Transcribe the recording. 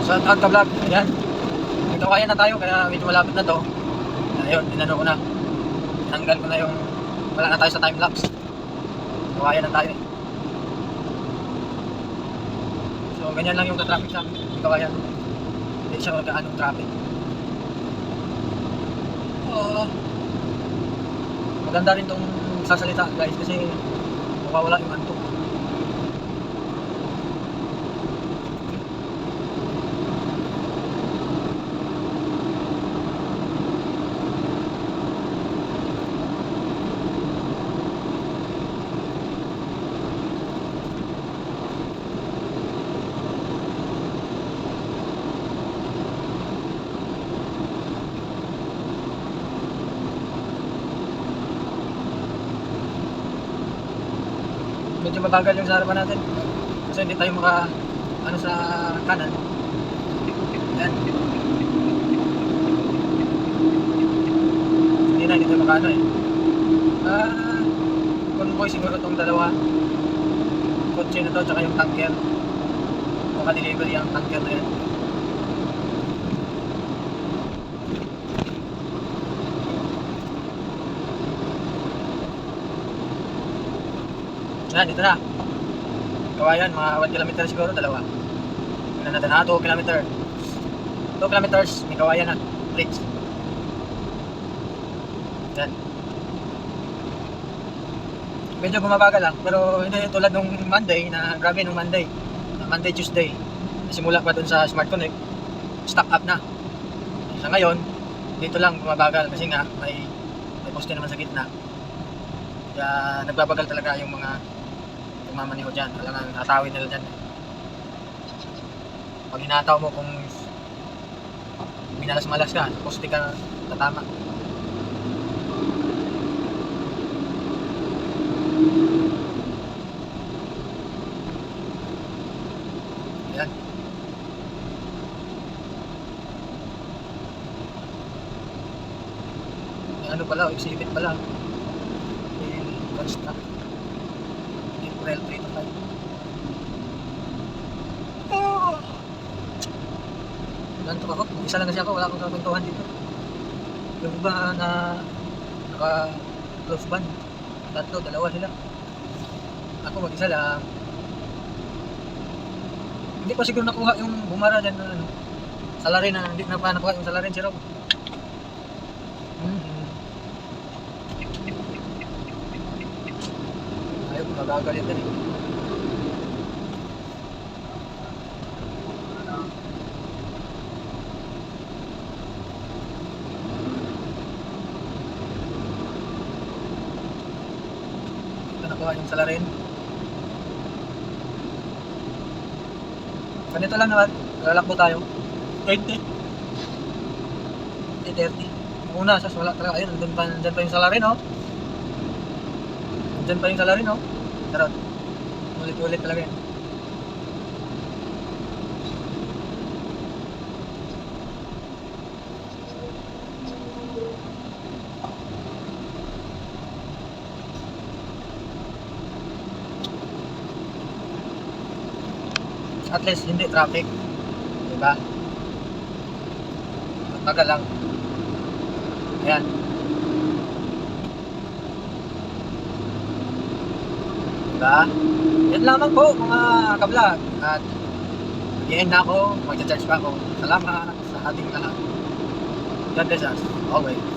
Shout out ka vlog. Ayan. Ito kaya na tayo kaya medyo malapit na to. Ayun, inano ko na. Tinanggal ko na yung wala na tayo sa time lapse. Ito kaya na tayo. So ganyan lang yung traffic sa ito kaya. Hindi siya magkaanong traffic. Maganda rin tong sasalita guys kasi mawawala yung antok. Medyo mabagal yung sa harapan natin kasi hindi tayo maka ano sa kanan. Ayan. Hindi tayo maka ano convoy siguro itong dalawa kotse na to tsaka yung tanker maka delivery ang tanker na yan. Yan, dito na. Kawayan, mga 1 km siguro, dalawa. Yan natin, 2 km. 2 kilometers, may kawayan na. Bridge. Yan. Medyo bumabagal lang, pero hindi tulad nung Monday, na grabe nung Monday. Monday, Tuesday. Simula pa dun sa Smart Connect, stock up na. Sa ngayon, dito lang bumabagal kasi nga may poste naman sa gitna. Kaya nagbabagal talaga yung mga mamaniho dyan, alangan natawin nila dyan. Pag hinataw mo kung minalas-malas ka, poste ka tatama. Ayan. May ano pala, exhibit pala. Construct. April 3 to 5. Ganito ako. Isa lang kasi ako. Wala akong kakuntuhan dito. Yung iba na naka close band. Tatlo, dalawa sila. Ako mag-isa lang. Hindi pa siguro nakuha yung bumara dyan na ano. Salary na. Hindi na pa nakuha yung salary si Rob. Magagal yan din eh. Ito nakuha yung salarin. Ganito lang naman. Lalakbo tayo. 20. 30. Una, sas wala talaga. Ayun, nandun pa yung salarin oh. Nandun pa yung salarin oh. Tarot. Ulit-ulit talaga yan. At least hindi traffic. Diba? Tagal lang. Ayan. Diba? Yan lamang po mga ka-vlog. At mag-i-end na ako, mag-charge pa ako. Salamat sa ating lahat. God bless us always.